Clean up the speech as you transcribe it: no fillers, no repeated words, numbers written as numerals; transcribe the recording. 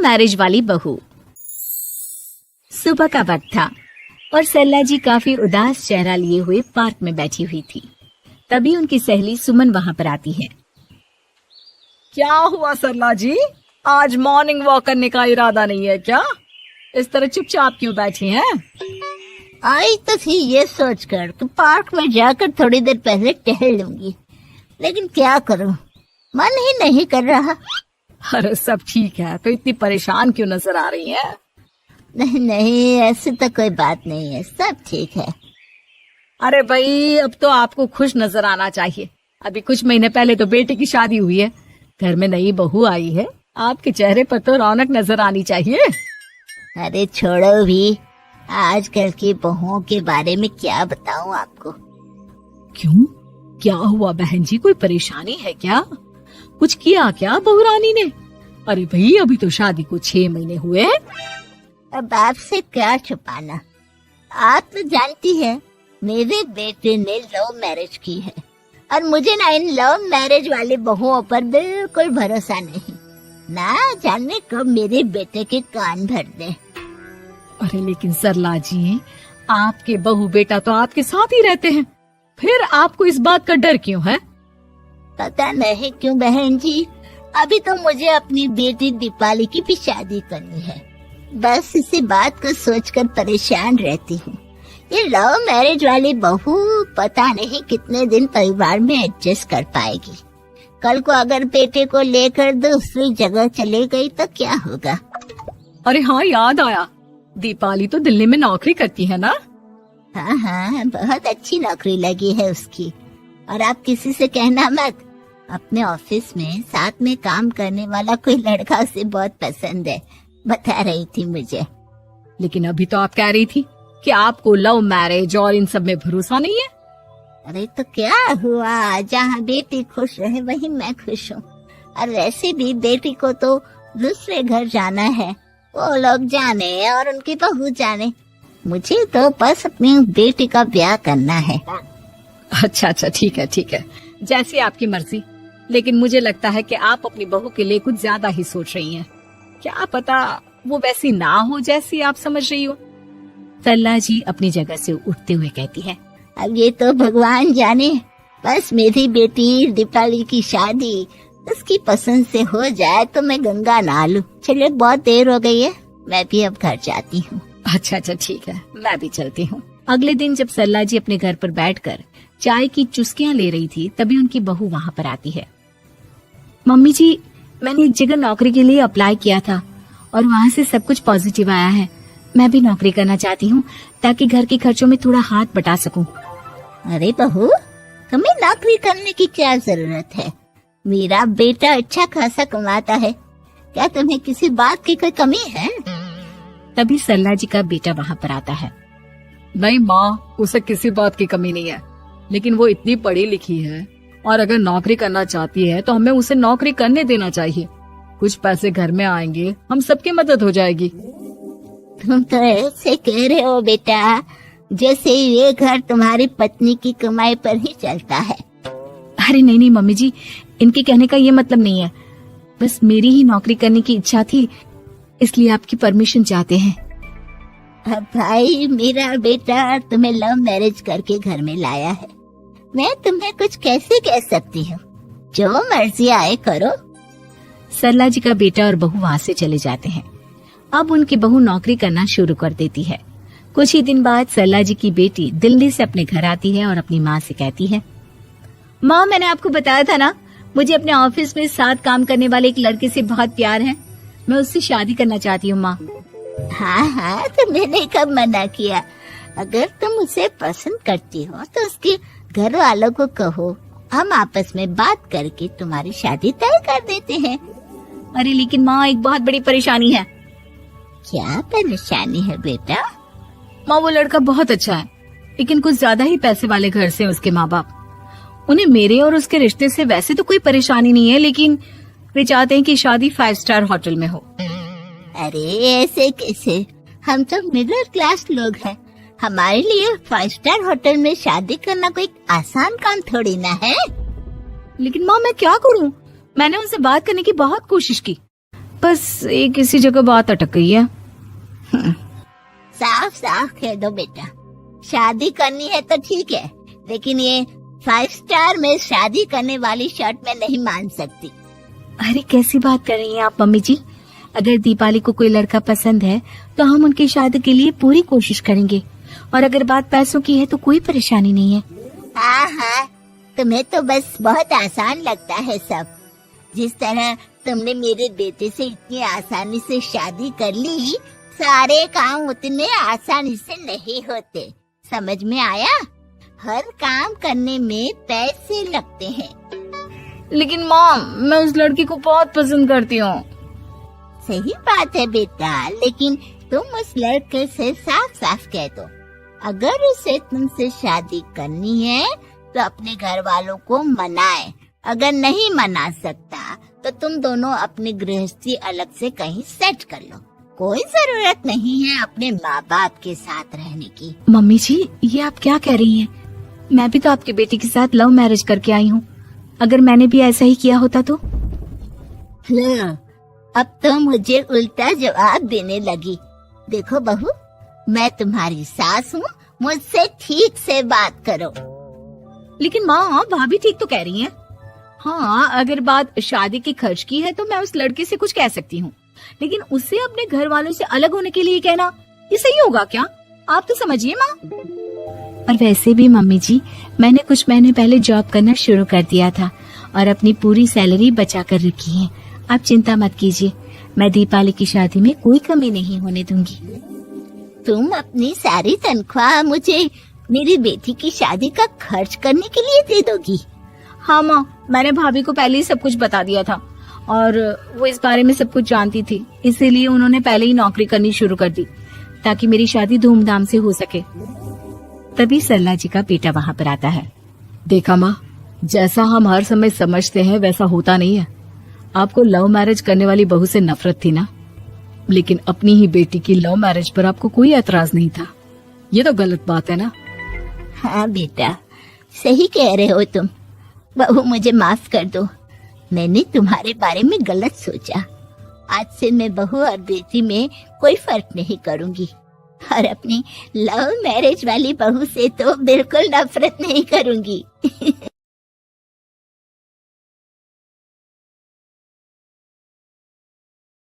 Marriage वाली बहू। सुबह का वक्त था और सरला जी काफी उदास चेहरा लिए हुए पार्क में बैठी हुई थी। तभी उनकी सहेली सुमन वहां पर आती है। क्या हुआ सरला जी, आज मॉर्निंग वॉक करने का इरादा नहीं है क्या? इस तरह चुपचाप क्यों बैठी हैं? आई तो थी ये सोचकर कि पार्क में जाकर थोड़ी देर पहले टहल लूंगी, लेकिन क्या करूं, मन ही नहीं कर रहा। अरे सब ठीक है, तो इतनी परेशान क्यों नजर आ रही हैं? नहीं नहीं, ऐसी तो कोई बात नहीं है, सब ठीक है। अरे भाई, अब तो आपको खुश नजर आना चाहिए। अभी कुछ महीने पहले तो बेटे की शादी हुई है, घर में नई बहू आई है, आपके चेहरे पर तो रौनक नजर आनी चाहिए। अरे छोड़ो भी, आजकल की बहुओं के बारे में क्या बताऊं आपको। क्यों, क्या हुआ बहन जी, कोई परेशानी है क्या? कुछ किया क्या बहू रानी ने? अरे भाई, अभी तो शादी को 6 महीने हुए हैं। अब आपसे क्या छुपाना, आप तो जानती है मेरे बेटे ने लव मैरिज की है और मुझे ना इन लव मैरिज वाली बहुओं पर बिल्कुल भरोसा नहीं। ना जाने कब मेरे बेटे के कान भर दे। अरे लेकिन सरला जी, आपके बहू बेटा तो आपके साथ ही रहते हैं, फिर आपको इस बात का डर क्यों है? पता नहीं क्यों बहन जी, अभी तो मुझे अपनी बेटी दीपाली की भी शादी करनी है। बस इसी बात को सोचकर परेशान रहती हूँ। ये लव मैरिज वाली बहू पता नहीं कितने दिन परिवार में एडजस्ट कर पाएगी। कल को अगर बेटे को लेकर दूसरी जगह चले गई तो क्या होगा? अरे हाँ, याद आया, दीपाली तो दिल्ली में नौकरी करती है ना? हाँ हाँ, बहुत अच्छी नौकरी लगी है उसकी। और आप किसी से कहना मत, अपने ऑफिस में साथ में काम करने वाला कोई लड़का उसे बहुत पसंद है, बता रही थी मुझे। लेकिन अभी तो आप कह रही थी कि आपको लव मैरिज और इन सब में भरोसा नहीं है। अरे तो क्या हुआ, जहाँ बेटी खुश रहे वहीं मैं खुश हूँ। और वैसे भी बेटी को तो दूसरे घर जाना है, वो लोग जाने और उनकी बहू जाने, मुझे तो बस अपनी बेटी का ब्याह करना है। अच्छा अच्छा, ठीक है ठीक है, जैसी आपकी मर्जी। लेकिन मुझे लगता है कि आप अपनी बहू के लिए कुछ ज्यादा ही सोच रही हैं। क्या पता वो वैसी ना हो जैसी आप समझ रही हो। सरला जी अपनी जगह से उठते हुए कहती है, अब ये तो भगवान जाने, बस मेरी बेटी दीपाली की शादी उसकी पसंद से हो जाए तो मैं गंगा नहा लूं। चलिए बहुत देर हो गई है, मैं भी अब घर जाती हूँ। अच्छा अच्छा ठीक है, मैं भी चलती हूँ। अगले दिन जब सरला जी अपने घर पर बैठकर चाय की चुस्कियां ले रही थी, तभी उनकी बहू वहाँ पर आती है। मम्मी जी, मैंने एक जगह नौकरी के लिए अप्लाई किया था और वहाँ से सब कुछ पॉजिटिव आया है। मैं भी नौकरी करना चाहती हूँ ताकि घर के खर्चों में थोड़ा हाथ बटा सकूं। अरे बहू, तुम्हें नौकरी करने की क्या जरूरत है? मेरा बेटा अच्छा खासा कमाता है, क्या तुम्हें किसी बात की कोई कमी है? तभी सरला जी का बेटा वहाँ पर आता है। नहीं माँ, उसे किसी बात की कमी नहीं है, लेकिन वो इतनी पढ़ी लिखी है और अगर नौकरी करना चाहती है तो हमें उसे नौकरी करने देना चाहिए। कुछ पैसे घर में आएंगे, हम सबकी मदद हो जाएगी। तुम तो ऐसे कह रहे हो बेटा जैसे ये घर तुम्हारी पत्नी की कमाई पर ही चलता है। अरे नहीं नहीं मम्मी जी, इनके कहने का ये मतलब नहीं है, बस मेरी ही नौकरी करने की इच्छा थी, इसलिए आपकी परमिशन चाहते हैं। अब भाई, मेरा बेटा तुम्हें लव मैरिज करके घर में लाया है, मैं तुम्हें कुछ कैसे कह सकती हूँ? जो मर्जी आए करो। सरला जी का बेटा और बहू वहाँ से चले जाते हैं। अब उनकी बहू नौकरी करना शुरू कर देती है। कुछ ही दिन बाद सरला जी की बेटी दिल्ली से अपने घर आती है और अपनी माँ से कहती है, माँ, मैंने आपको बताया था ना, मुझे अपने ऑफिस में साथ काम करने वाले एक लड़के से बहुत प्यार है, मैं उससे शादी करना चाहती हूँ माँ। हाँ हाँ, तो मैंने कब मना किया? अगर तुम उसे पसंद करती हो तो उसके घर वालों को कहो, हम आपस में बात करके तुम्हारी शादी तय कर देते हैं। अरे लेकिन माँ, एक बहुत बड़ी परेशानी है। क्या परेशानी है बेटा? माँ, वो लड़का बहुत अच्छा है, लेकिन कुछ ज्यादा ही पैसे वाले घर से उसके माँ बाप। उन्हें मेरे और उसके रिश्ते से वैसे तो कोई परेशानी नहीं है, लेकिन वे चाहते हैं कि शादी 5 स्टार होटल में हो। अरे ऐसे कैसे, हम तो मिडिल क्लास लोग हैं, हमारे लिए 5 स्टार होटल में शादी करना कोई आसान काम थोड़ी ना है। लेकिन माँ, मैं क्या करूँ? मैंने उनसे बात करने की बहुत कोशिश की, बस एक इसी जगह बात अटक गई है। साफ साफ कह दो बेटा, शादी करनी है तो ठीक है, लेकिन ये 5 स्टार में शादी करने वाली शर्त मैं नहीं मान सकती। अरे कैसी बात कर रही हैं आप मम्मी जी? अगर दीपाली को कोई लड़का पसंद है तो हम उनकी शादी के लिए पूरी कोशिश करेंगे, और अगर बात पैसों की है तो कोई परेशानी नहीं है। हाँ हाँ, तुम्हें तो बस बहुत आसान लगता है सब। जिस तरह तुमने मेरे बेटे से इतनी आसानी से शादी कर ली, सारे काम उतने आसानी से नहीं होते। समझ में आया? हर काम करने में पैसे लगते हैं। लेकिन माँ, मैं उस लड़की को बहुत पसंद करती हूँ। सही बात है बेटा, लेकिन तुम उस लड़के से साफ साफ कह दो, अगर उसे तुमसे शादी करनी है तो अपने घर वालों को मनाए। अगर नहीं मना सकता तो तुम दोनों अपनी गृहस्थी अलग से कहीं सेट कर लो। कोई जरूरत नहीं है अपने माँ बाप के साथ रहने की। मम्मी जी, ये आप क्या कह रही हैं? मैं भी तो आपके बेटे के साथ लव मैरिज करके आई हूँ। अगर मैंने भी ऐसा ही किया होता तो? अब तो मुझे उल्टा जवाब देने लगी। देखो बहू, मैं तुम्हारी सास हूँ, मुझसे ठीक से बात करो। लेकिन माँ, भाभी ठीक तो कह रही हैं। हाँ, अगर बात शादी के खर्च की है तो मैं उस लड़के से कुछ कह सकती हूँ, लेकिन उससे अपने घर वालों से अलग होने के लिए कहना, ये सही होगा क्या? आप तो समझिए माँ। और वैसे भी मम्मी जी, मैंने कुछ महीने पहले जॉब करना शुरू कर दिया था और अपनी पूरी सैलरी बचा कर रखी है। आप चिंता मत कीजिए, मैं दीपाली की शादी में कोई कमी नहीं होने दूंगी। तुम अपनी सारी तनख्वाह मुझे मेरी बेटी की शादी का खर्च करने के लिए दे दोगी? हाँ माँ, मैंने भाभी को पहले ही सब कुछ बता दिया था और वो इस बारे में सब कुछ जानती थी, इसीलिए उन्होंने पहले ही नौकरी करनी शुरू कर दी ताकि मेरी शादी धूमधाम से हो सके। तभी सरला जी का बेटा वहाँ पर आता है। देखा माँ, जैसा हम हर समय समझते हैं वैसा होता नहीं है। आपको लव मैरिज करने वाली बहू से नफरत थी ना, लेकिन अपनी ही बेटी की लव मैरिज पर आपको कोई एतराज नहीं था। ये तो गलत बात है ना। हाँ बेटा, सही कह रहे हो तुम। बहू, मुझे माफ कर दो, मैंने तुम्हारे बारे में गलत सोचा। आज से मैं बहू और बेटी में कोई फर्क नहीं करूंगी, और अपनी लव मैरिज वाली बहू से तो बिल्कुल नफरत नहीं करूंगी।